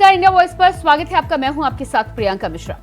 नमस्कार, India voice पर स्वागत है आपका। मैं हूं आपके साथ प्रियंका मिश्रा।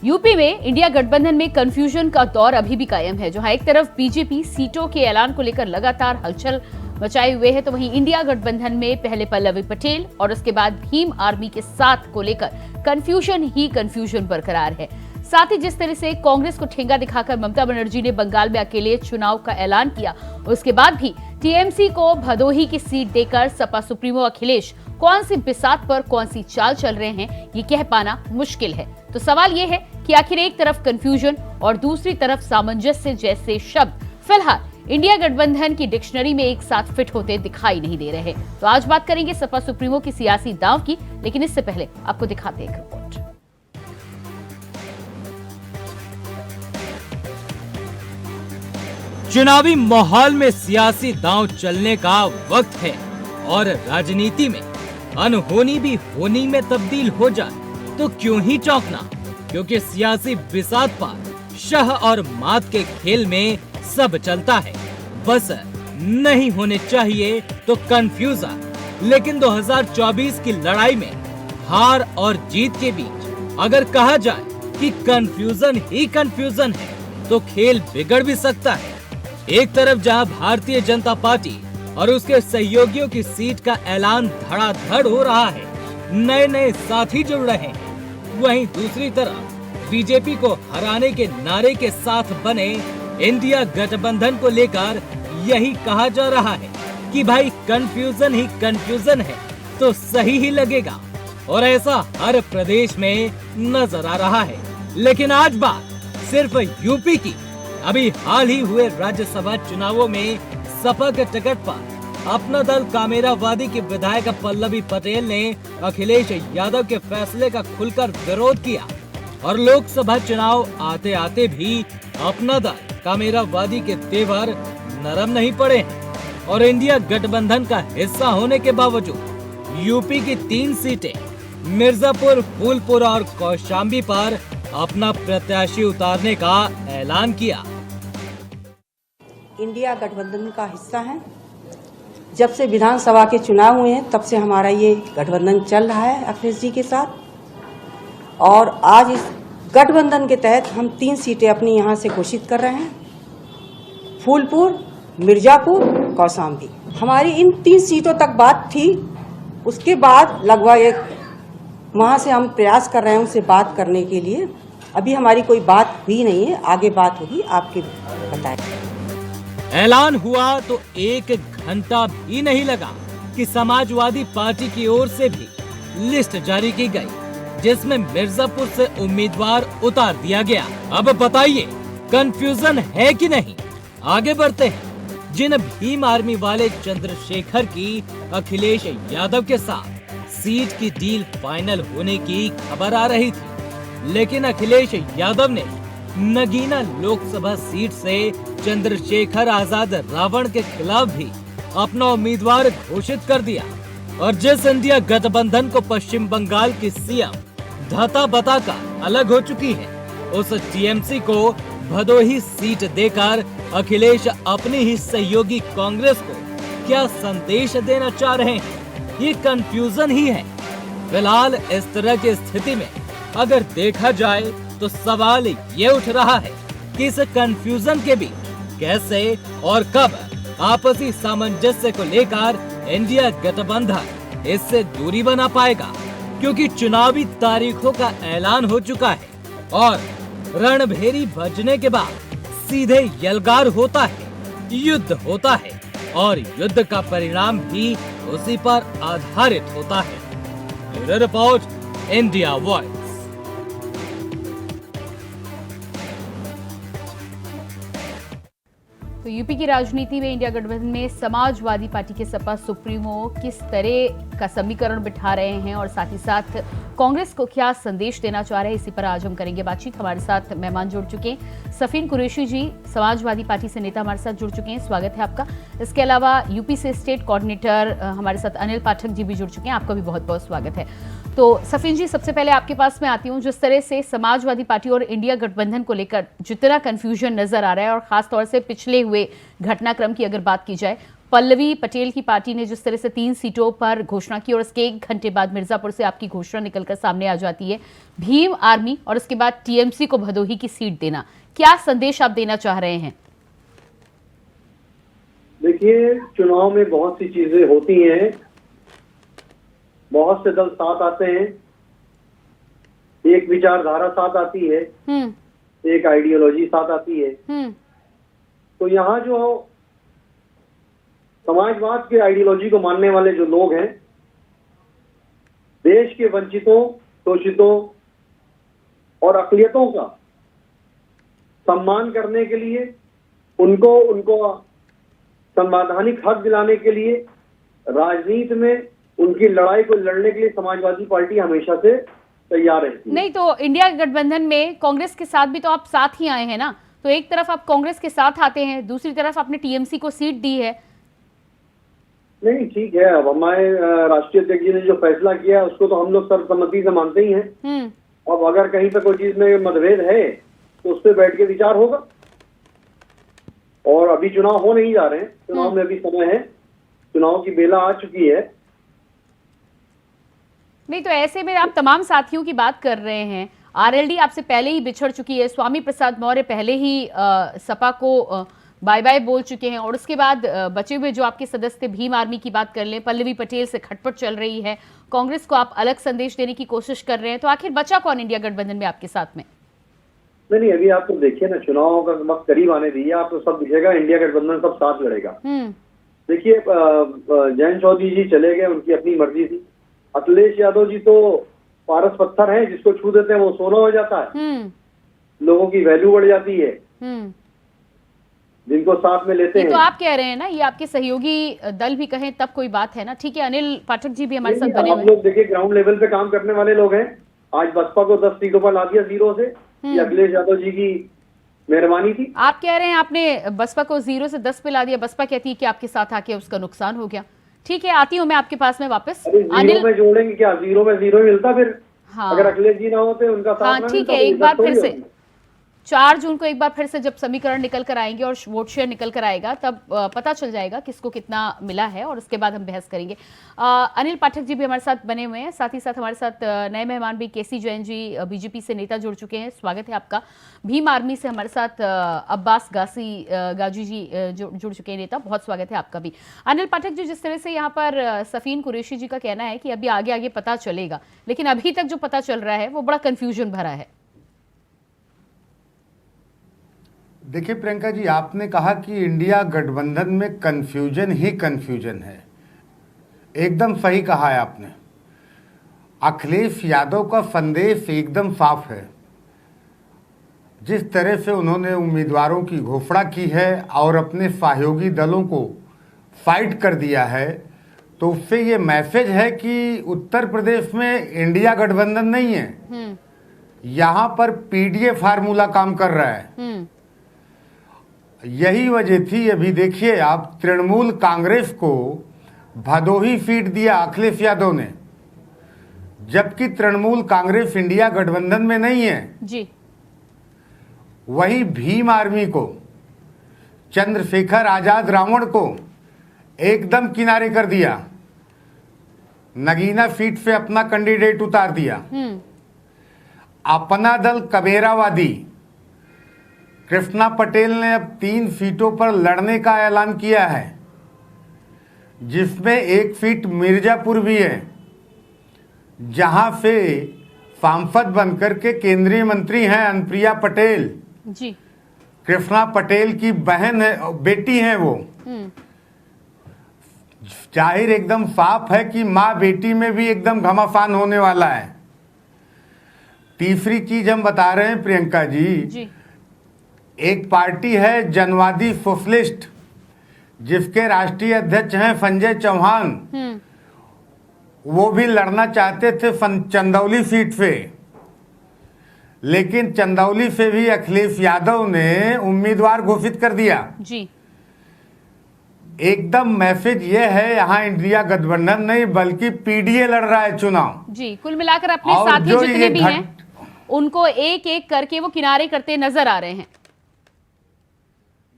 यूपी में इंडिया गठबंधन में कंफ्यूजन का दौर अभी भी कायम है। जहां एक तरफ बीजेपी सीटों के ऐलान को लेकर लगातार हलचल मचाए हुए है, तो वहीं इंडिया गठबंधन में पहले पल्लवी पटेल और उसके बाद भीम आर्मी के साथ को लेकर कंफ्यूजन ही कंफ्यूजन बरकरार है। साथ ही जिस तरह से कांग्रेस को ठेंगा दिखाकर ममता बनर्जी ने बंगाल में अकेले चुनाव का ऐलान किया, उसके बाद भी टीएमसी को भदोही की सीट देकर सपा सुप्रीमो अखिलेश कौन सी बिसात पर कौन सी चाल चल रहे हैं, ये कह पाना मुश्किल है। तो सवाल ये है कि आखिर एक तरफ कंफ्यूजन और दूसरी तरफ सामंजस्य जैसे शब्द फिलहाल इंडिया गठबंधन की डिक्शनरी में एक साथ फिट होते दिखाई नहीं दे रहे। तो आज बात करेंगे सपा सुप्रीमो की सियासी दांव की, लेकिन इससे पहले आपको दिखाते हैं एक रिपोर्ट। चुनावी माहौल में सियासी दांव चलने का वक्त है और राजनीति में अनहोनी भी होनी में तब्दील हो जाए तो क्यों ही चौंकना, क्योंकि सियासी बिसात पर शह और मात के खेल में सब चलता है। बस नहीं होने चाहिए तो कंफ्यूजन। लेकिन 2024 की लड़ाई में हार और जीत के बीच अगर कहा जाए कि कंफ्यूजन ही कंफ्यूजन है तो खेल बिगड़ भी सकता है। एक तरफ जहां भारतीय जनता पार्टी और उसके सहयोगियों की सीट का ऐलान धड़ाधड़ हो रहा है, नए नए साथी जुड़ रहे हैं, वहीं दूसरी तरफ बीजेपी को हराने के नारे के साथ बने इंडिया गठबंधन को लेकर यही कहा जा रहा है कि भाई कंफ्यूजन ही कंफ्यूजन है तो सही ही लगेगा, और ऐसा हर प्रदेश में नजर आ रहा है। लेकिन आज बात सिर्फ यूपी की। अभी हाल ही हुए राज्यसभा चुनावों में सपा के टिकट पर अपना दल कामेरावादी की विधायक पल्लवी पटेल ने अखिलेश यादव के फैसले का खुलकर विरोध किया, और लोकसभा चुनाव आते आते भी अपना दल कामेरावादी के तेवर नरम नहीं पड़े हैं, और इंडिया गठबंधन का हिस्सा होने के बावजूद यूपी की 3 सीटें मिर्जापुर, फूलपुर और कौशाम्बी पर अपना प्रत्याशी उतारने का ऐलान किया। इंडिया गठबंधन का हिस्सा है। जब से विधानसभा के चुनाव हुए हैं तब से हमारा ये गठबंधन चल रहा है अखिलेश जी के साथ, और आज इस गठबंधन के तहत हम 3 सीटें अपनी यहाँ से घोषित कर रहे हैं, फूलपुर, मिर्जापुर, कौशाम्बी। हमारी इन 3 सीटों तक बात थी, उसके बाद लगभग एक वहाँ से हम प्रयास कर रहे हैं उनसे बात करने के लिए। अभी हमारी कोई बात हुई नहीं है, आगे बात होगी, आपके बताएं। ऐलान हुआ तो 1 घंटा भी नहीं लगा कि समाजवादी पार्टी की ओर से भी लिस्ट जारी की गई, जिसमें मिर्जापुर से उम्मीदवार उतार दिया गया। अब बताइए कंफ्यूजन है कि नहीं? आगे बढ़ते हैं। जिन भीम आर्मी वाले चंद्रशेखर की अखिलेश यादव के साथ सीट की डील फाइनल होने की खबर आ रही थी, लेकिन अखिलेश यादव ने नगीना लोकसभा सीट से चंद्रशेखर आजाद रावण के खिलाफ भी अपना उम्मीदवार घोषित कर दिया, और जिस इंडिया गठबंधन को पश्चिम बंगाल की सीएम धता बताकर अलग हो चुकी है, उस टीएमसी को भदोही सीट देकर अखिलेश अपनी ही सहयोगी कांग्रेस को क्या संदेश देना चाह रहे हैं? ये कंफ्यूजन ही है। फिलहाल इस तरह की स्थिति में अगर देखा जाए तो सवाल ये उठ रहा है कि इस कंफ्यूजन के बीच कैसे और कब आपसी सामंजस्य को लेकर इंडिया गठबंधन इससे दूरी बना पाएगा, क्योंकि चुनावी तारीखों का ऐलान हो चुका है और रणभेरी बजने के बाद सीधे यलगार होता है, युद्ध होता है, और युद्ध का परिणाम भी उसी पर आधारित होता है। Bureau report, India voice. तो यूपी की राजनीति में इंडिया गठबंधन में समाजवादी पार्टी के सपा सुप्रीमो किस तरह का समीकरण बिठा रहे हैं और साथ ही साथ कांग्रेस को क्या संदेश देना चाह रहे हैं, इसी पर आज हम करेंगे बातचीत। हमारे साथ मेहमान जुड़ चुके हैं। सफीन कुरैशी जी समाजवादी पार्टी से नेता हमारे साथ जुड़ चुके हैं, स्वागत है आपका। इसके अलावा यूपी से स्टेट कोऑर्डिनेटर हमारे साथ अनिल पाठक जी भी जुड़ चुके हैं, आपका भी बहुत बहुत स्वागत है। तो सफीन जी, सबसे पहले आपके पास मैं आती हूँ। जिस तरह से समाजवादी पार्टी और इंडिया गठबंधन को लेकर जितना कंफ्यूजन नजर आ रहा है, और खास तौर से पिछले हुए घटनाक्रम की अगर बात की जाए, पल्लवी पटेल की पार्टी ने जिस तरह से 3 सीटों पर घोषणा की और उसके 1 घंटे बाद मिर्जापुर से आपकी घोषणा निकलकर सामने आ जाती है, भीम आर्मी और उसके बाद टीएमसी को भदोही की सीट देना, क्या संदेश आप देना चाह रहे हैं? देखिए, चुनाव में बहुत सी चीजें होती हैं, बहुत से दल साथ आते हैं, एक विचारधारा साथ आती है, एक आइडियोलॉजी साथ आती है। तो यहाँ जो समाजवाद के आइडियोलॉजी को मानने वाले जो लोग हैं, देश के वंचितों, शोषितों और अक़लियतों का सम्मान करने के लिए, उनको संवैधानिक हक दिलाने के लिए, राजनीति में उनकी लड़ाई को लड़ने के लिए समाजवादी पार्टी हमेशा से तैयार रहती है। नहीं तो इंडिया गठबंधन में कांग्रेस के साथ भी तो आप साथ ही आए हैं ना, तो एक तरफ आप कांग्रेस के साथ आते हैं, दूसरी तरफ आपने टीएमसी को सीट दी है। नहीं, ठीक है, अब हमारे राष्ट्रीय अध्यक्ष जी ने जो फैसला किया है उसको तो हम लोग सर्वसम्मति से मानते ही हैं। अब अगर कहीं पर कोई चीज में मतभेद है तो उस पर बैठ के विचार होगा। और अभी चुनाव हो नहीं जा रहे हैं, चुनाव में अभी समय है, चुनाव की बेला आ चुकी है। नहीं तो ऐसे में आप तमाम साथियों की बात कर रहे हैं, आरएलडी आपसे पहले ही बिछड़ चुकी है, स्वामी प्रसाद मौर्य पहले ही सपा को बाय बाय बोल चुके हैं, और उसके बाद बचे हुए जो आपके सदस्य थे, भीम आर्मी की बात कर लें, पल्लवी पटेल से खटपट चल रही है, कांग्रेस को आप अलग संदेश देने की कोशिश कर रहे हैं, तो आखिर बचा कौन इंडिया गठबंधन में आपके साथ में? नहीं, अभी आप तो देखिए ना, चुनाव का वक्त करीब आने दीजिए, आप तो सब दिखेगा, इंडिया गठबंधन सब साथ लड़ेगा। देखिए, जयंत चौधरी जी चले गए, उनकी अपनी मर्जी थी। अखिलेश यादव जी तो पारस पत्थर है, जिसको छू देते हैं वो सोना हो जाता है, लोगों की वैल्यू बढ़ जाती है जिनको साथ में लेते हैं। तो आप कह रहे हैं ना, ये आपके सहयोगी दल भी कहें तब कोई बात है ना। ठीक है, अनिल पाठक जी भी हमारे साथ बने हुए हैं। हम लोग देखिए ग्राउंड लेवल पे काम करने वाले लोग हैं। आज बसपा को 10 सीटों पर ला दिया 0 से, ये अखिलेश यादव जी की मेहरबानी थी। आप कह रहे हैं आपने बसपा को 0 से 10 पे ला दिया, बसपा कहती है कि आपके साथ आके उसका नुकसान हो गया। ठीक है, आती हूँ मैं आपके पास में वापस। अनिल में जोड़ेंगे क्या, 0 में 0 मिलता फिर। हाँ, अगर अखिलेश जी ना होते, उनका साथ ना ठीक है, एक बार फिर से 4 जून को एक बार फिर से जब समीकरण निकल कर आएंगे और वोट शेयर निकल कर आएगा, तब पता चल जाएगा किसको कितना मिला है, और उसके बाद हम बहस करेंगे। अनिल पाठक जी भी हमारे साथ बने हुए हैं, साथ ही साथ हमारे साथ नए मेहमान भी केसी जैन जी बीजेपी से नेता जुड़ चुके हैं, स्वागत है आपका। भीम आर्मी से हमारे साथ अब्बास गाजी जी जुड़ चुके हैं नेता, बहुत स्वागत है आपका भी। अनिल पाठक जी, जिस तरह से यहाँ पर सफीन कुरैशी जी का कहना है कि अभी आगे आगे पता चलेगा, लेकिन अभी तक जो पता चल रहा है वो बड़ा कंफ्यूजन भरा है। देखिए प्रियंका जी, आपने कहा कि इंडिया गठबंधन में कंफ्यूजन ही कंफ्यूजन है, एकदम सही कहा है आपने। अखिलेश यादव का संदेश एकदम साफ है। जिस तरह से उन्होंने उम्मीदवारों की घोषणा की है और अपने सहयोगी दलों को फाइट कर दिया है, तो उससे ये मैसेज है कि उत्तर प्रदेश में इंडिया गठबंधन नहीं है, यहाँ पर पीडीए फार्मूला काम कर रहा है। यही वजह थी, अभी देखिए आप, तृणमूल कांग्रेस को भदोही सीट दिया अखिलेश यादव ने, जबकि तृणमूल कांग्रेस इंडिया गठबंधन में नहीं है जी। वही भीम आर्मी को, चंद्रशेखर आजाद रावण को एकदम किनारे कर दिया, नगीना सीट से अपना कैंडिडेट उतार दिया। अपना दल कबेरावादी कृष्णा पटेल ने अब 3 सीटों पर लड़ने का ऐलान किया है, जिसमें 1 सीट मिर्जापुर भी है, जहां से सांसद बनकर के केंद्रीय मंत्री हैं अनुप्रिया पटेल जी। कृष्णा पटेल की बहन है, बेटी है वो। जाहिर एकदम साफ है कि माँ बेटी में भी एकदम घमासान होने वाला है। तीसरी चीज हम बता रहे हैं प्रियंका जी, एक पार्टी है जनवादी सोशलिस्ट, जिसके राष्ट्रीय अध्यक्ष हैं संजय चौहान, वो भी लड़ना चाहते थे चंदौली सीट से, लेकिन चंदौली से भी अखिलेश यादव ने उम्मीदवार घोषित कर दिया जी। एकदम मैसेज ये है, यहाँ इंडिया गठबंधन नहीं बल्कि पीडीए लड़ रहा है चुनाव जी। कुल मिलाकर अपने साथी जितने भी हैं उनको एक एक करके वो किनारे करते नजर आ रहे हैं।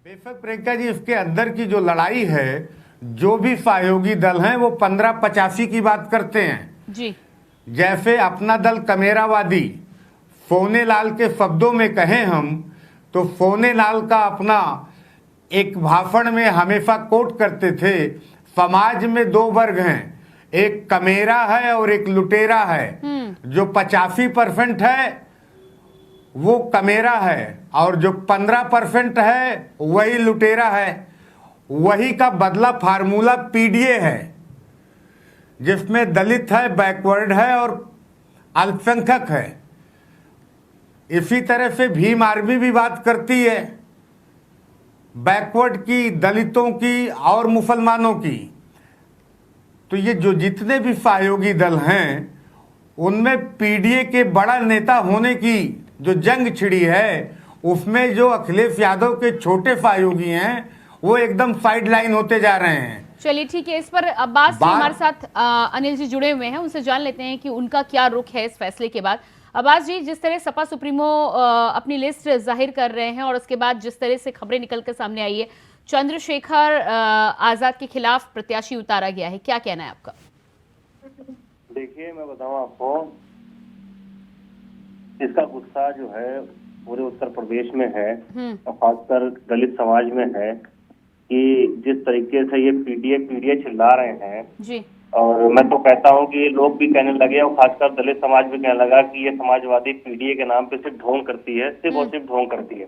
बेशक प्रियंका जी, इसके अंदर की जो लड़ाई है, जो भी सहयोगी दल हैं वो 1585 की बात करते हैं जी। जैसे अपना दल कमेरावादी, सोनेलाल के शब्दों में कहें हम तो सोनेलाल का अपना एक भाषण में हमेशा कोट करते थे, समाज में दो वर्ग हैं, एक कमेरा है और एक लुटेरा है। जो 85% है वो कमेरा है और जो 15% है वही लुटेरा है। वही का बदला फार्मूला पीडीए है, जिसमें दलित है, बैकवर्ड है और अल्पसंख्यक है। इसी तरह से भीम आर्मी भी बात करती है बैकवर्ड की, दलितों की और मुसलमानों की। तो ये जो जितने भी सहयोगी दल हैं उनमें पीडीए के बड़ा नेता होने की जो जंग छिड़ी है, उसमें जो अखिलेश यादव के छोटे सहयोगी हैं वो एकदम साइड लाइन होते जा रहे हैं। चलिए ठीक है, इस पर अब्बास जी हमारे साथ अनिल जी जुड़े हुए हैं, उनसे जान लेते हैं कि उनका क्या रुख है इस फैसले के बाद। अब्बास जी, जिस तरह सपा सुप्रीमो अपनी लिस्ट जाहिर कर रहे हैं और उसके बाद जिस तरह से खबरें निकल कर सामने आई है, चंद्रशेखर आजाद के खिलाफ प्रत्याशी उतारा गया है, क्या कहना है आपका? देखिए, मैं बताऊं आपको, इसका गुस्सा जो है पूरे उत्तर प्रदेश में है और खासकर दलित समाज में है कि जिस तरीके से ये पीडीए चिल्ला रहे हैं जी। और मैं तो कहता हूं कि ये लोग भी कहने लगे और खासकर दलित समाज भी कहने लगा कि ये समाजवादी पीडीए के नाम पे सिर्फ ढोंग करती है, सिर्फ और सिर्फ ढोंग करती है।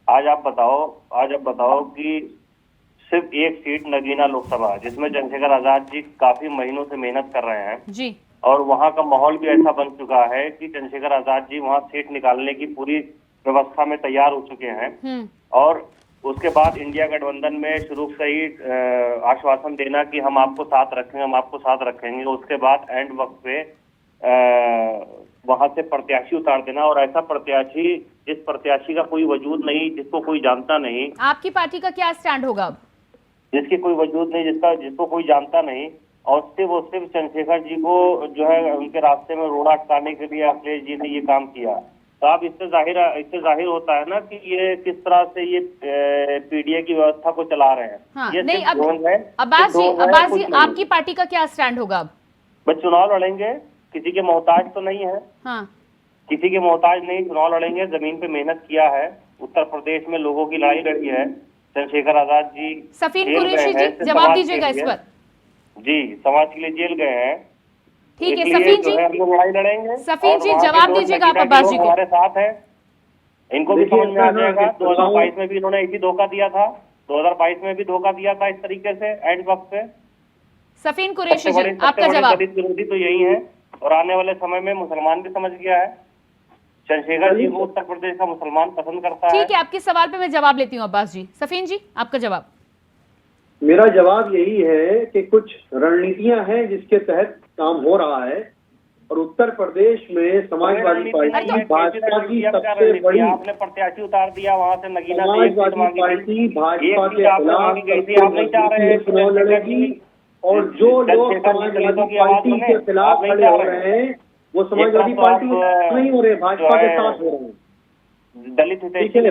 आज आप बताओ कि सिर्फ एक सीट नगीना लोकसभा, जिसमें चंद्रशेखर आजाद जी काफी महीनों से मेहनत कर रहे हैं जी, और वहां का माहौल भी ऐसा बन चुका है कि चंद्रशेखर आजाद जी वहां सीट निकालने की पूरी व्यवस्था में तैयार हो चुके हैं। और उसके बाद इंडिया गठबंधन में शुरू से ही आश्वासन देना कि हम आपको साथ रखेंगे, उसके बाद एंड वक्त पे वहां से प्रत्याशी उतार देना और ऐसा प्रत्याशी, जिस प्रत्याशी का कोई वजूद नहीं, जिसको कोई जानता नहीं। आपकी पार्टी का क्या स्टैंड होगा अब? जिसकी कोई वजूद नहीं, जिसको कोई जानता नहीं और सिर्फ चंद्रशेखर जी को जो है उनके रास्ते में रोड़ा अटकाने के लिए अखिलेश जी ने ये काम किया। तो आप इससे जाहिर होता है ना कि ये किस तरह से ये पीडीए की व्यवस्था को चला रहे हैं। हाँ, ये नहीं, अब्बास जी आपकी पार्टी का क्या स्टैंड होगा अब? बस चुनाव लड़ेंगे, किसी के मोहताज तो नहीं है। हाँ, किसी के मोहताज नहीं, चुनाव लड़ेंगे। जमीन पे मेहनत किया है, उत्तर प्रदेश में लोगों की लड़ाई लड़ी है। चंद्रशेखर आजाद जी सफीन कुरैशी जी जवाब दीजिएगा इस पर। जी, समाज के लिए जेल गए हैं। ठीक है सफीन जी, लड़ाई लड़ेंगे। सफीन जी जवाब दीजिएगा आप अब्बास जी को। हमारे साथ है, इनको भी समझ में आ जाएगा। 2022 में भी इन्होंने इसी धोखा दिया था, 2022 में भी धोखा दिया था इस तरीके से एंड वक्त पे। सफीन कुरैशी जी आपका जवाब। दलित विरोधी तो यही है और आने वाले समय में मुसलमान भी समझ गया है। चंद्रशेखर जी को उत्तर प्रदेश का मुसलमान पसंद करता है। ठीक है, आपके सवाल पे मैं जवाब लेती हूँ अब्बास जी। सफीन जी आपका जवाब। मेरा जवाब यही है कि कुछ रणनीतियां हैं जिसके तहत काम हो रहा है और उत्तर प्रदेश में समाजवादी पार्टी भाजपा की सबसे बड़ी, आपने प्रत्याशी उतार दिया वहां से नगीना, समाजवादी पार्टी भाजपा के खिलाफ चुनाव लड़ेगी और जो लोग समाजवादी पार्टी के खिलाफ खड़े हो रहे हैं वो समाजवादी पार्टी के साथ नहीं हो रहे, भाजपा के साथ हो रहे हैं। दलित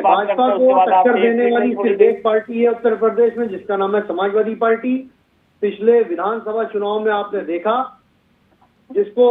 भाजपा को टक्कर देने वाली सिर्फ एक पार्टी है उत्तर प्रदेश में, जिसका नाम है समाजवादी पार्टी। पिछले विधानसभा चुनाव में आपने देखा जिसको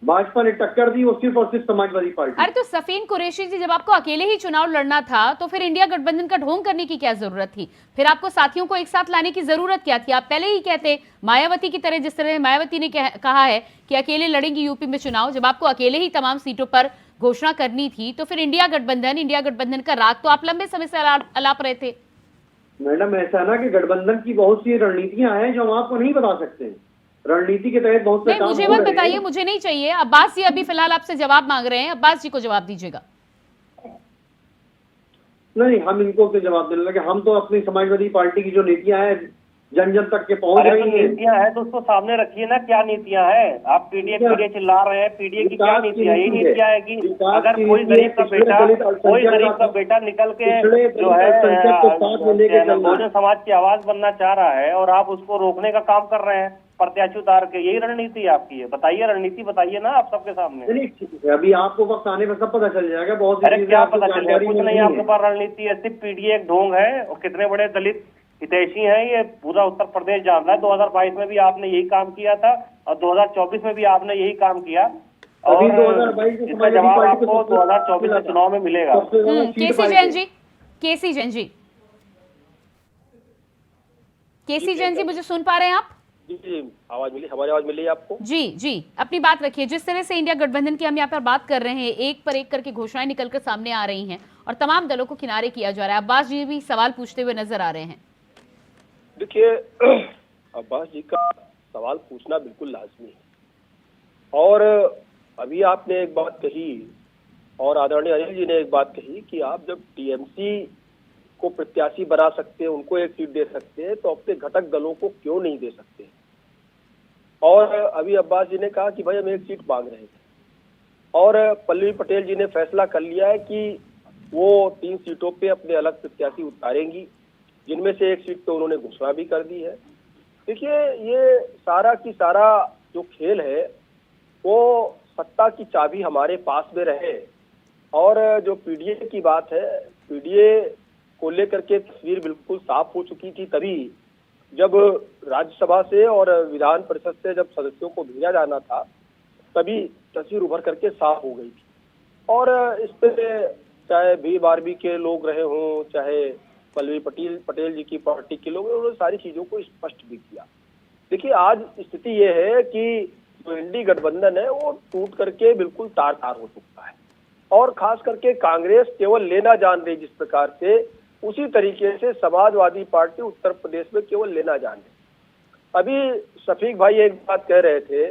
भाजपा ने टक्कर दी वो सिर्फ और सिर्फ समाजवादी पार्टी। अरे तो सफीन कुरैशी जी, जब आपको अकेले ही चुनाव लड़ना था तो फिर इंडिया गठबंधन का ढोंग करने की क्या जरूरत थी? फिर आपको साथियों को एक साथ लाने की जरूरत क्या थी? आप पहले ही कहते मायावती की तरह, जिस तरह मायावती ने कहा है कि अकेले लड़ेंगी यूपी में चुनाव। जब आपको अकेले ही तमाम सीटों पर घोषणा करनी थी तो फिर इंडिया गठबंधन का राग तो आप लंबे समय से अलाप रहे थे। मैडम ऐसा ना कि गठबंधन की बहुत सी रणनीतियां हैं जो हम आपको नहीं बता सकते। रणनीति के तहत बहुत से काम मुझे मत बताइए, मुझे नहीं चाहिए। अब्बास जी अभी फिलहाल आपसे जवाब मांग रहे हैं, अब्बास जी को जवाब दीजिएगा। नहीं, हम इनको तो जवाब देने लगे। हम तो अपनी समाजवादी पार्टी की जो नीतियां हैं जन जन तक के पहुंच रही है। नीतियां हैं तो उसको सामने रखिए ना, क्या नीतियां हैं? आप पीडीए चिल्ला रहे हैं, पीडीए की क्या नीतियां? यही नीतियां है कि अगर कोई गरीब का बेटा निकल के जो है बहुजन समाज की आवाज बनना चाह रहा है और आप उसको रोकने का काम कर रहे हैं प्रत्याशी उतार के, यही रणनीति आपकी है? बताइए, रणनीति बताइए ना आप सबके सामने। अभी आपको वक्त आने में सब पता चल जाएगा। बहुत अरे क्या पता चल जाएगा? कुछ नहीं, आपके पास रणनीति है, सिर्फ पीडीए एक ढोंग है और कितने बड़े दलित हितैषी हैं, ये पूरा उत्तर प्रदेश जान रहा है। 2022 में भी आपने यही काम किया था और 2024 में भी आपने यही काम किया, और अभी 2022 में इसका जवाब आपको 2024 के चुनाव में मिलेगा। केसी जैन जी, केसी जैन जी, केसी जैन जी, मुझे सुन पा रहे हैं आप? जी, आवाज मिली, हमारी आवाज मिली आपको? जी जी, अपनी बात रखिए। जिस तरह से इंडिया गठबंधन की हम यहाँ पर बात कर रहे हैं, एक पर एक करके घोषणाएं निकलकर सामने आ रही हैं और तमाम दलों को किनारे किया जा रहा है। अब्बास जी भी सवाल पूछते हुए नजर आ रहे हैं। देखिए, अब्बास जी का सवाल पूछना बिल्कुल लाजमी है। और अभी आपने एक बात कही और आदरणीय अनिल जी ने एक बात कही कि आप जब टीएमसी को प्रत्याशी बना सकते हैं, उनको एक सीट दे सकते हैं, तो अपने घटक दलों को क्यों नहीं दे सकते। और अभी अब्बास जी ने कहा कि भाई हम एक सीट मांग रहे थे और पल्लवी पटेल जी ने फैसला कर लिया है कि वो 3 सीटों पे अपने अलग प्रत्याशी उतारेंगी, जिनमें से एक सीट पे उन्होंने घोषणा भी कर दी है। देखिए, ये सारा की सारा जो खेल है वो सत्ता की चाबी हमारे पास में रहे। और जो पीडीए की बात है, पीडीए को लेकर के तस्वीर बिल्कुल साफ हो चुकी थी तभी जब राज्यसभा से और विधान परिषद से जब सदस्यों को भेजा जाना था, तभी तस्वीर उभर करके साफ हो गई थी। और इस पे चाहे भीम आर्मी के लोग रहे हों, चाहे पल्लवी पटेल जी की पार्टी के लोग, उन्होंने सारी चीजों को स्पष्ट भी किया। देखिए, आज स्थिति ये है कि जो इंडी गठबंधन है वो टूट करके बिल्कुल तार तार हो चुका है और खास करके कांग्रेस केवल लेना जान रही, जिस प्रकार से उसी तरीके से समाजवादी पार्टी उत्तर प्रदेश में केवल लेना जान रही। अभी शफीक भाई एक बात कह रहे थे,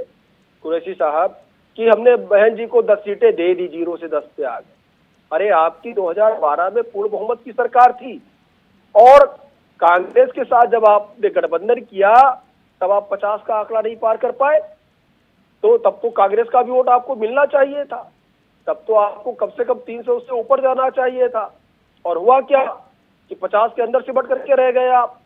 कुरैशी साहब, कि हमने बहन जी को 10 सीटें दे दी, 0 से 10 पे आ गए। अरे आपकी 2012 में पूर्ण बहुमत की सरकार थी और कांग्रेस के साथ जब आपने गठबंधन किया तब आप 50 का आंकड़ा नहीं पार कर पाए, तो तब तो कांग्रेस का भी वोट आपको मिलना चाहिए था, तब तो आपको कम से कम 300 से ऊपर जाना चाहिए था। और हुआ क्या कि 50 के अंदर सिमट करके रह गए आप।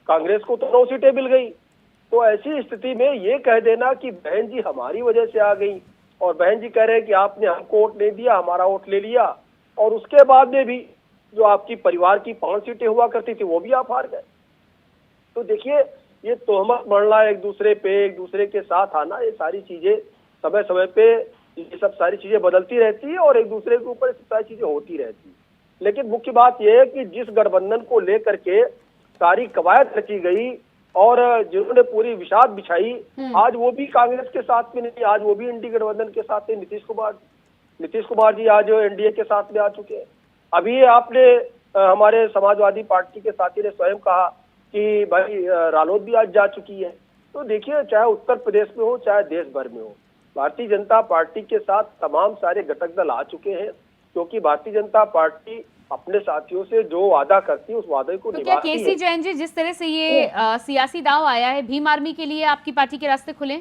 कांग्रेस को तो 9 सीटें मिल गई। तो ऐसी स्थिति में ये कह देना कि बहन जी हमारी वजह से आ गई और बहन जी कह रहे हैं कि आपने हमको वोट नहीं दिया, हमारा वोट ले लिया, और उसके बाद में भी जो आपकी परिवार की 5 सीटें हुआ करती थी वो भी आप हार गए। तो देखिए, ये तोहमत मरना, एक दूसरे पे, एक दूसरे के साथ आना, ये सारी चीजें समय समय पे ये सब सारी चीजें बदलती रहती है और एक दूसरे के ऊपर सारी चीजें होती रहती है। लेकिन मुख्य बात यह है कि जिस गठबंधन को लेकर के सारी कवायद रची गई और जिन्होंने पूरी विषाद बिछाई, आज वो भी कांग्रेस के साथ में नहीं, आज वो भी इंडी गठबंधन के साथ में। नीतीश कुमार जी आज एनडीए के साथ में आ चुके हैं। अभी आपने हमारे समाजवादी पार्टी के साथी ने स्वयं कहा कि भाई रालोद भी आज जा चुकी है। तो देखिए, चाहे उत्तर प्रदेश में हो चाहे देश भर में हो, भारतीय जनता पार्टी के साथ तमाम सारे घटक दल आ चुके हैं, क्योंकि भारतीय जनता पार्टी अपने साथियों से जो वादा करती है उस वादे को तो क्या केसी जैन जी, जिस तरह से ये सियासी दांव आया है, भीम आर्मी के लिए आपकी पार्टी के रास्ते खुले,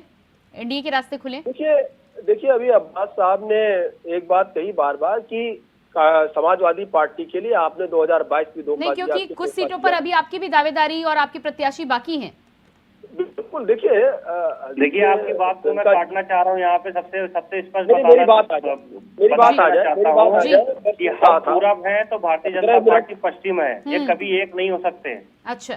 एनडीए के रास्ते खुले? देखिए, अभी अब्बास साहब ने एक बात कही बार बार कि समाजवादी पार्टी के लिए आपने 2022 में 2 नहीं, क्योंकि कुछ सीटों पर अभी आपकी भी दावेदारी और आपके प्रत्याशी बाकी हैं। बिल्कुल, देखिए आपकी बात को मैं काटना चाह रहा हूँ यहाँ पे, सबसे स्पष्ट मेरी बात आ जाए कि हम पूरब है तो भारतीय जनता पार्टी पश्चिम है, ये कभी एक नहीं हो सकते। अच्छा,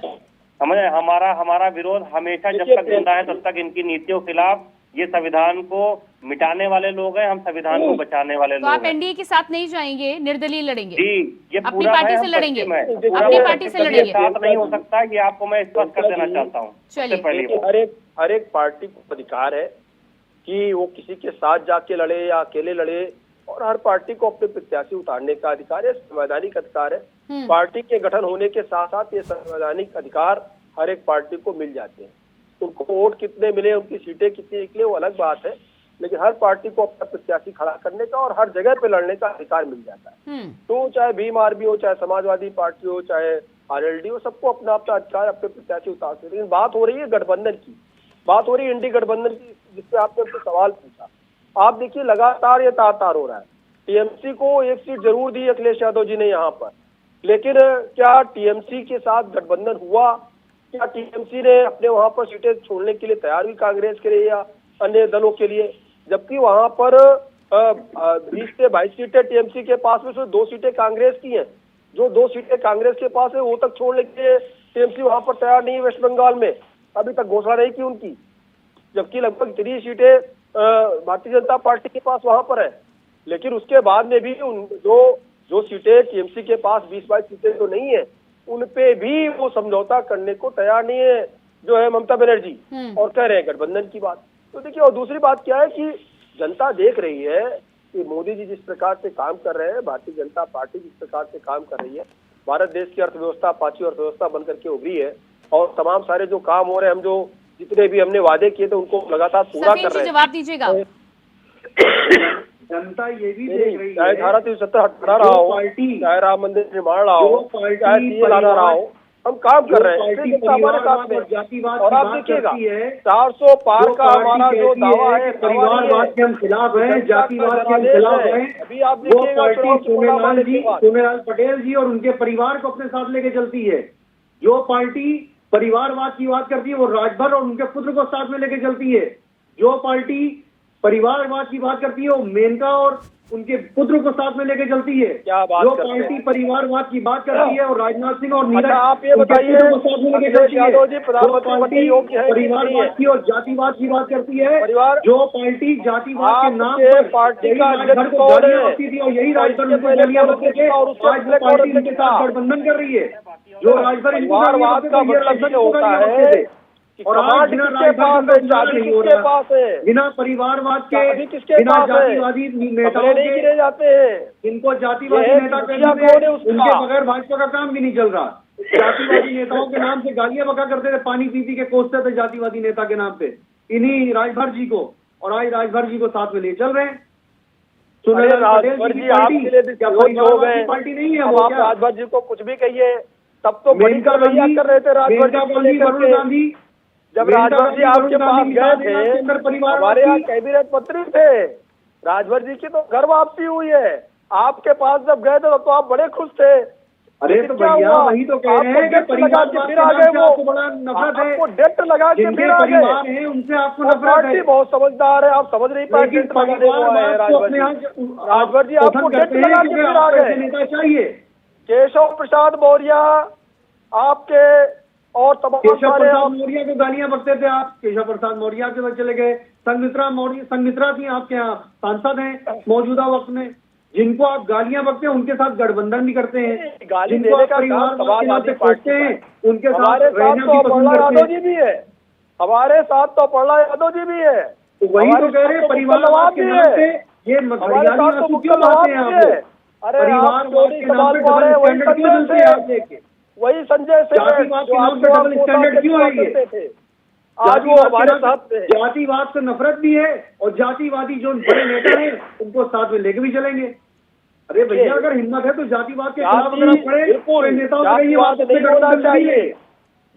हमारा विरोध हमेशा जब तक जिंदा है तब तक इनकी नीतियों के खिलाफ। ये संविधान को मिटाने वाले लोग हैं, हम संविधान को बचाने वाले लोग हैं। आप एनडीए के साथ नहीं जाएंगे, निर्दलीय लड़ेंगे? जी, ये अपनी पार्टी से लड़ेंगे, अपनी पार्टी से लड़ेंगे, साथ नहीं हो सकता। ये आपको मैं स्पष्ट कर देना चाहता हूँ। चलिए, हर एक पार्टी को अधिकार है कि वो किसी के साथ जाके लड़े या अकेले लड़े, और हर पार्टी को अपने प्रत्याशी उतारने का अधिकार है, संवैधानिक अधिकार है। पार्टी के गठन होने के साथ साथ ये संवैधानिक अधिकार हर एक पार्टी को मिल जाते हैं। उनको वोट कितने मिले, उनकी सीटें कितनी निकले, वो अलग बात है, लेकिन हर पार्टी को अपना प्रत्याशी खड़ा करने का और हर जगह पे लड़ने का अधिकार मिल जाता है। तो चाहे भीम आर्मी हो, चाहे समाजवादी पार्टी हो, चाहे आरएलडी हो, सबको अपना अपना अधिकार, अपने प्रत्याशी उतार सकते। लेकिन बात हो रही है गठबंधन की, बात हो रही है इंडी गठबंधन की, जिससे आपने सवाल पूछा। आप देखिए, लगातार ये तार हो रहा है। टीएमसी को एक सीट जरूर दी अखिलेश यादव जी ने यहाँ पर, लेकिन क्या टीएमसी के साथ गठबंधन हुआ? क्या टीएमसी ने अपने वहां पर सीटें छोड़ने के लिए तैयार हुई कांग्रेस के लिए या अन्य दलों के लिए? जबकि वहां पर 20 से 22 सीटें टीएमसी के पास में, से 2 सीटें कांग्रेस की हैं। जो 2 सीटें कांग्रेस के पास है वो तक छोड़ने के लिए टीएमसी वहां पर तैयार नहीं है वेस्ट बंगाल में, अभी तक घोषणा नहीं की उनकी, जबकि लगभग इतनी सीटें भारतीय जनता पार्टी के पास वहां पर है। लेकिन उसके बाद में भी जो सीटें टीएमसी के पास 20-22 सीटें तो नहीं है, उन पे भी वो समझौता करने को तैयार नहीं है जो है ममता बनर्जी, और कह रहे हैं गठबंधन की बात। तो देखिए, और दूसरी बात क्या है कि जनता देख रही है कि मोदी जी जिस प्रकार से काम कर रहे हैं, भारतीय जनता पार्टी जिस प्रकार से काम कर रही है, भारत देश की अर्थव्यवस्था 5वीं अर्थव्यवस्था बनकर के उभरी है, और तमाम सारे जो काम हो रहे हैं, हम जो जितने भी हमने वादे किए थे उनको लगातार पूरा कर रहे हैं। जवाब दीजिएगा। जनता ये भी देख रही है, चाहे धारा 370 हटा रहा हो, चाहे राम मंदिर निर्माण रहा हो, चाहे सीए लाना रहा हो, हम काम कर रहे हैं हमारे साथ में। और आप देखिएगा 400 पार का हमारा जो दावा है, परिवारवाद के हम खिलाफ हैं, जातिवाद के हम खिलाफ हैं। अभी आप वो देखिएगा पार्टी सोमेलाल पटेल जी और उनके परिवार को अपने साथ लेके चलती है। जो पार्टी परिवारवाद की बात करती है वो राजभर और उनके पुत्र को साथ में लेके चलती है। जो पार्टी परिवारवाद की बात करती है वो मेनका और उनके पुत्र को साथ में लेके चलती है। जो पार्टी परिवारवाद की बात करती है और राजनाथ सिंह और नीरज आप ये बताइए, को साथ में लेके चलती है। जो पार्टी परिवारवाद की और जातिवाद की बात करती है, जो पार्टी जातिवाद के नाम पर पार्टी का राजभर को गालियां बकती थी और यही राजभर उनको गालियां बकते थे, आज वो पार्टी इनके साथ गठबंधन कर रही है। जो राजभर इनको गालियां बकते थे, ये राजभर इनको गालियां बकते थे। और आज बिना बिना परिवारवाद के, बिना जातिवादी नेताओं के जाते हैं, इनको जातिवादी नेता कहते, उनके बगैर भाजपा का काम भी नहीं चल रहा। जातिवादी नेताओं के नाम से गालियां बका करते थे, पानी पी के कोसते थे जातिवादी नेता के नाम पे, इन्हीं राजभर जी को, और आज राजभर जी को साथ में ले चल रहे हैं। पार्टी नहीं है, आप राजभर जी को कुछ भी कहिए, तब तो मेनका गांधी कर रहे थे राजभर जी, वरुण गांधी, जब राजभर जी आपके पास गए थे, हमारे यहाँ कैबिनेट मंत्री थे, राजभर जी की तो घर वापसी हुई है। आपके पास जब गए थे तो आप बड़े खुश थे। अरे तो भैया वही तो कह रहे हैं कि परिवार के फिर आ गए, वो बड़ा नफरत है, आपको डेट लगा के फिर आ गए, परिवार है उनसे आपको नफरत है। बहुत समझदार है, आप समझ नहीं पाए। राजभर जी आपको डेट लगा के फिर आ गए। नेता चाहिए केशव प्रसाद मौर्य आपके और केशव प्रसाद मौर्य को गालियां बकते थे आप, केशव प्रसाद मौर्य के बाद चले गए। संघमित्रा थी आपके यहाँ, सांसद हैं मौजूदा वक्त में, जिनको आप गालियां बकते हैं उनके साथ गठबंधन भी करते हैं, जिनको आप परिवार से खोजते हैं उनके साथ रहना भी पसंद करते हैं। भी है हमारे साथ, तो प्रहलाद यादव जी भी है। तो वही तो कह रहे हैं, परिवारवाद के नाम पे ये हरियाली आंसू क्यों बहाते हैं आप लोग? परिवारवाद के नाम पे डबल स्टैंडर्ड क्यों चलते हैं आप लेके? वही संजय से जातिवाद के नाम पे डबल स्टैंडर्ड क्यों है ये? आज वो हमारे साथ जातिवाद से नफरत भी है और जातिवादी जो बड़े नेता हैं उनको साथ में लेके भी चलेंगे। अरे भैया अगर हिम्मत है तो जातिवाद के खिलाफ अगर आप पड़े तो नेताओं को ये बात नहीं होना चाहिए।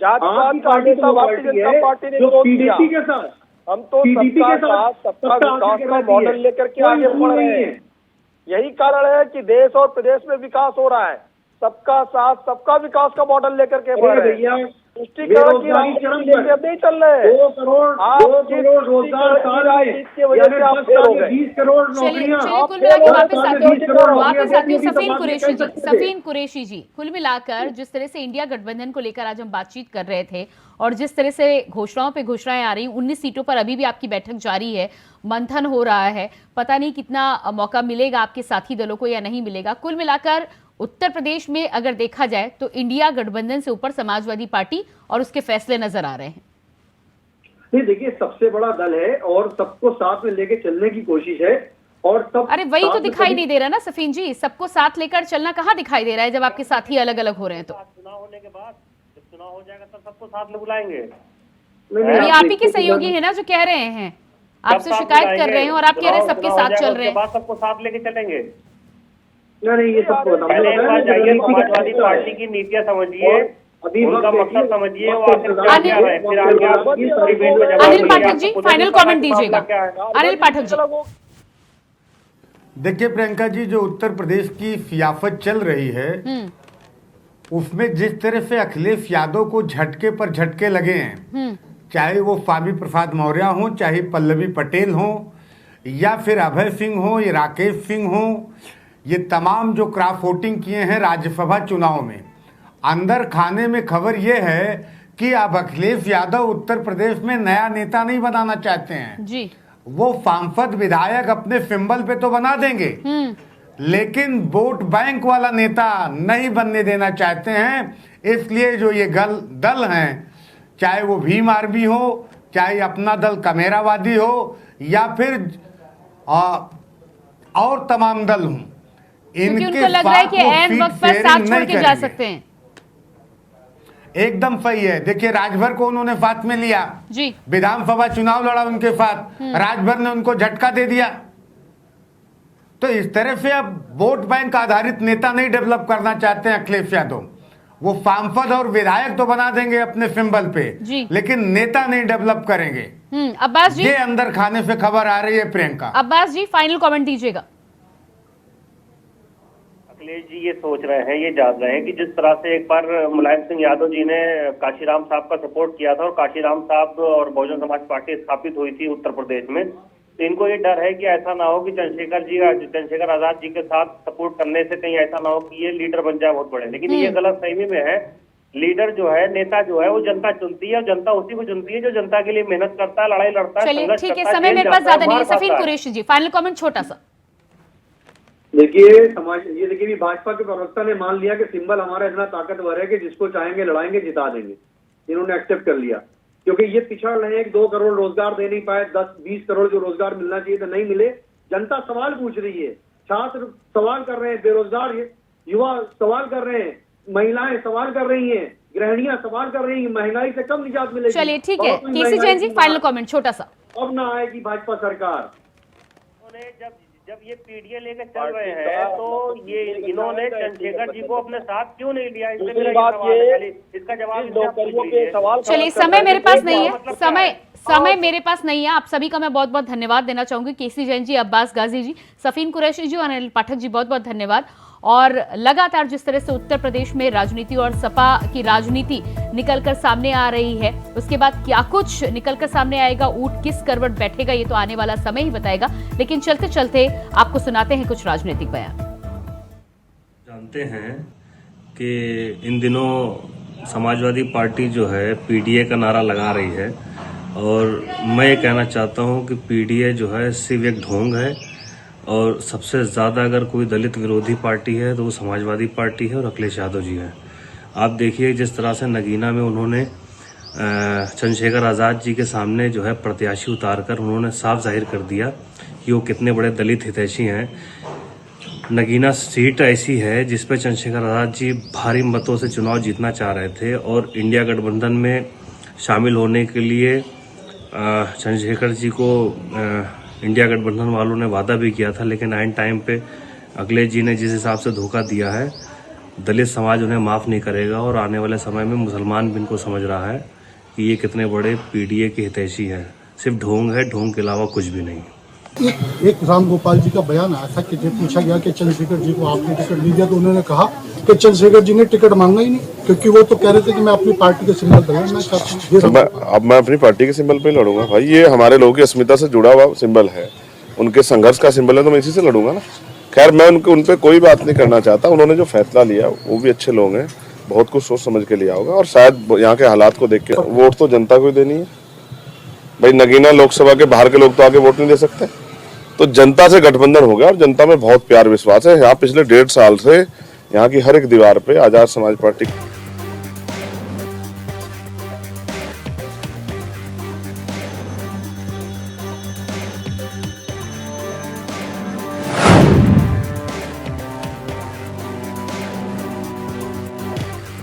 जातिवाद का नेता पार्टी है जो पीडीपी के साथ, हम तो पीडीपी के साथ सबका विकास का मॉडल लेकर के आगे बढ़ रहे हैं। यही कारण है कि देश और प्रदेश में विकास हो रहा है, सबका साथ सबका विकास का मॉडल लेकर के बढ़ रहे हैं। तुष्टिकरण की नहीं चल रहे। 2 करोड़ रोजगार साल में, 20 करोड़ नौकरियां। सफीन कुरैशी जी, कुल मिलाकर जिस तरह से इंडिया गठबंधन को लेकर आज हम बातचीत कर रहे थे और जिस तरह से घोषणाओं पे घोषणाएं आ रही, 19 सीटों पर अभी भी आपकी बैठक जारी है, मंथन हो रहा है, पता नहीं कितना मौका मिलेगा आपके साथी दलों को या नहीं मिलेगा। कुल मिलाकर उत्तर प्रदेश में अगर देखा जाए तो इंडिया गठबंधन से ऊपर समाजवादी पार्टी और उसके फैसले नजर आ रहे हैं। नहीं देखिए, सबसे बड़ा दल है और सबको साथ में लेके चलने की कोशिश है, और सब अरे वही तो दिखाई नहीं दे रहा ना सफीन जी, सबको साथ लेकर चलना कहाँ दिखाई दे रहा है जब आपके साथी अलग अलग हो रहे हैं। तो चुनाव होने के बाद जब चुनाव हो जाएगा तब सबको साथ में बुलाएंगे। आप ही के सहयोगी है ना जो कह रहे हैं, आपसे शिकायत कर रहे हैं और आप कह रहे हैं सबके साथ चल रहे हैं। सबको साथ लेके चलेंगे। नहीं ये सबको पहले एक बार जाइए, समाजवादी पार्टी की नीतियां समझिए, उनका मकसद समझिए, अनिल पाठक जी फाइनल कमेंट दीजिएगा। अनिल पाठक जी, देखिए प्रियंका जी, जो उत्तर प्रदेश की सियासत चल रही है उसमें जिस तरह से अखिलेश यादव को झटके पर झटके लगे हैं, चाहे वो स्वामी प्रसाद मौर्य हो, चाहे पल्लवी पटेल हो, या फिर अभय सिंह हो या राकेश सिंह हो, ये तमाम जो क्रॉस वोटिंग किए हैं राज्यसभा चुनाव में, अंदर खाने में खबर यह है कि अब अखिलेश यादव उत्तर प्रदेश में नया नेता नहीं बनाना चाहते हैं जी। वो सांसद विधायक अपने सिंबल पे तो बना देंगे, लेकिन वोट बैंक वाला नेता नहीं बनने देना चाहते हैं। इसलिए जो ये दल हैं, चाहे वो भीम आर्मी हो, चाहे अपना दल कमेरावादी हो, या फिर और तमाम दल हों, क्योंकि उनको लग रहा है कि ऐन वक्त पर साथ छोड़ के जा सकते हैं। एकदम सही है। देखिए, राजभर को उन्होंने साथ में लिया जी, विधानसभा चुनाव लड़ा उनके साथ, राजभर ने उनको झटका दे दिया। तो इस तरह से अब वोट बैंक आधारित नेता नहीं डेवलप करना चाहते हैं अखिलेश यादव। वो सांसद और विधायक तो बना देंगे अपने सिंबल पे, लेकिन नेता नहीं डेवलप करेंगे। अब्बास जी, ये अंदर खाने से खबर आ रही है प्रियंका। अब्बास जी, फाइनल कमेंट दीजिएगा। अखिलेश जी ये सोच रहे हैं, ये जान रहे हैं कि जिस तरह से एक बार मुलायम सिंह यादव जी ने काशीराम साहब का सपोर्ट किया था और काशीराम साहब और बहुजन समाज पार्टी स्थापित हुई थी उत्तर प्रदेश में, तो इनको ये डर है कि ऐसा ना हो कि चंद्रशेखर आजाद जी के साथ सपोर्ट करने से कहीं ऐसा ना हो कि ये लीडर बन जाए बहुत बड़े। लेकिन ये गलत फहमी में है। लीडर जो है, नेता जो है, वो जनता चुनती है और जनता उसी को चुनती है जो जनता के लिए मेहनत करता है, लड़ाई लड़ता है। चलिए ठीक है, समय मेरे पास ज्यादा नहीं है। सफीन कुरैशी जी, फाइनल कमेंट छोटा सा। देखिए, ये देखिए, भाजपा के प्रवक्ता ने मान लिया कि सिंबल हमारा इतना ताकतवर है कि जिसको चाहेंगे लड़ाएंगे, जिता देंगे। इन्होंने एक्सेप्ट कर लिया, क्योंकि ये पिछड़ रहे हैं। 2 करोड़ रोजगार दे नहीं पाए, 10-20 करोड़ जो रोजगार मिलना चाहिए तो नहीं मिले। जनता सवाल पूछ रही है, छात्र सवाल कर रहे हैं, बेरोजगार युवा सवाल कर रहे हैं, महिलाएं सवाल कर रही हैं, गृहिणियां सवाल कर रही हैं, महंगाई से कब निजात मिलेगी। चलिए ठीक है, केसी जैन जी, फाइनल कमेंट छोटा सा। अब ना आएगी भाजपा सरकार। जब ये पीडीए लेकर चल रहे हैं तो ये इन्होंने चंद्रशेखर जी को अपने साथ क्यों नहीं लिया? इसका जवाब। चलिए, समय मेरे पास नहीं है, समय मेरे पास नहीं है। आप सभी का मैं बहुत बहुत धन्यवाद देना चाहूंगी। केसी जैन जी, अब्बास गाजी जी, सफीन कुरैशी जी और अनिल पाठक जी, बहुत बहुत धन्यवाद। और लगातार जिस तरह से उत्तर प्रदेश में राजनीति और सपा की राजनीति निकलकर सामने आ रही है, उसके बाद क्या कुछ निकलकर सामने आएगा, ऊंट किस करवट बैठेगा, ये तो आने वाला समय ही बताएगा। लेकिन चलते चलते आपको सुनाते हैं कुछ राजनीतिक बयान। जानते हैं कि इन दिनों समाजवादी पार्टी जो है पीडीए का नारा लगा रही है, और मैं ये कहना चाहता हूं कि पीडीए जो है सिर्फ एक ढोंग है, और सबसे ज़्यादा अगर कोई दलित विरोधी पार्टी है तो वो समाजवादी पार्टी है और अखिलेश यादव जी हैं। आप देखिए जिस तरह से नगीना में उन्होंने चंद्रशेखर आज़ाद जी के सामने जो है प्रत्याशी उतारकर उन्होंने साफ जाहिर कर दिया कि वो कितने बड़े दलित हितैषी हैं। नगीना सीट ऐसी है जिस पर चंद्रशेखर आज़ाद जी भारी मतों से चुनाव जीतना चाह रहे थे, और इंडिया गठबंधन में शामिल होने के लिए चंद्रशेखर जी को इंडिया गठबंधन वालों ने वादा भी किया था, लेकिन आइन टाइम पे अखिलेश जी ने जिस हिसाब से धोखा दिया है, दलित समाज उन्हें माफ़ नहीं करेगा। और आने वाले समय में मुसलमान भी इनको समझ रहा है कि ये कितने बड़े पीडीए के हितैषी हैं। सिर्फ ढोंग है, ढोंग के अलावा कुछ भी नहीं। एक राम गोपाल जी का बयान आया था कि जब पूछा गया कि चंद्रशेखर जी को आपने टिकट नहीं दिया, तो उन्होंने कहा कि चंद्रशेखर जी ने टिकट मांगा ही नहीं, क्योंकि वो तो कह रहे थे कि मैं अपनी पार्टी के सिंबल पर लड़ना चाहता हूँ। अब मैं अपनी पार्टी के सिंबल पे लड़ूंगा भाई, ये हमारे लोगों की अस्मिता से जुड़ा हुआ सिंबल है, उनके संघर्ष का सिंबल है, तो मैं इसी से लड़ूंगा ना। खैर, मैं उन पे कोई बात नहीं करना चाहता। उन्होंने जो फैसला लिया, वो भी अच्छे लोग हैं, बहुत कुछ सोच समझ के लिया होगा, और शायद यहाँ के हालात को देख के वोट तो जनता को ही देनी है भाई। नगीना लोकसभा के बाहर के लोग तो आके वोट नहीं दे सकते, तो जनता से गठबंधन हो गया, और जनता में बहुत प्यार विश्वास है। यहाँ पिछले 1.5 साल से यहाँ की हर एक दीवार पे आजाद समाज पार्टी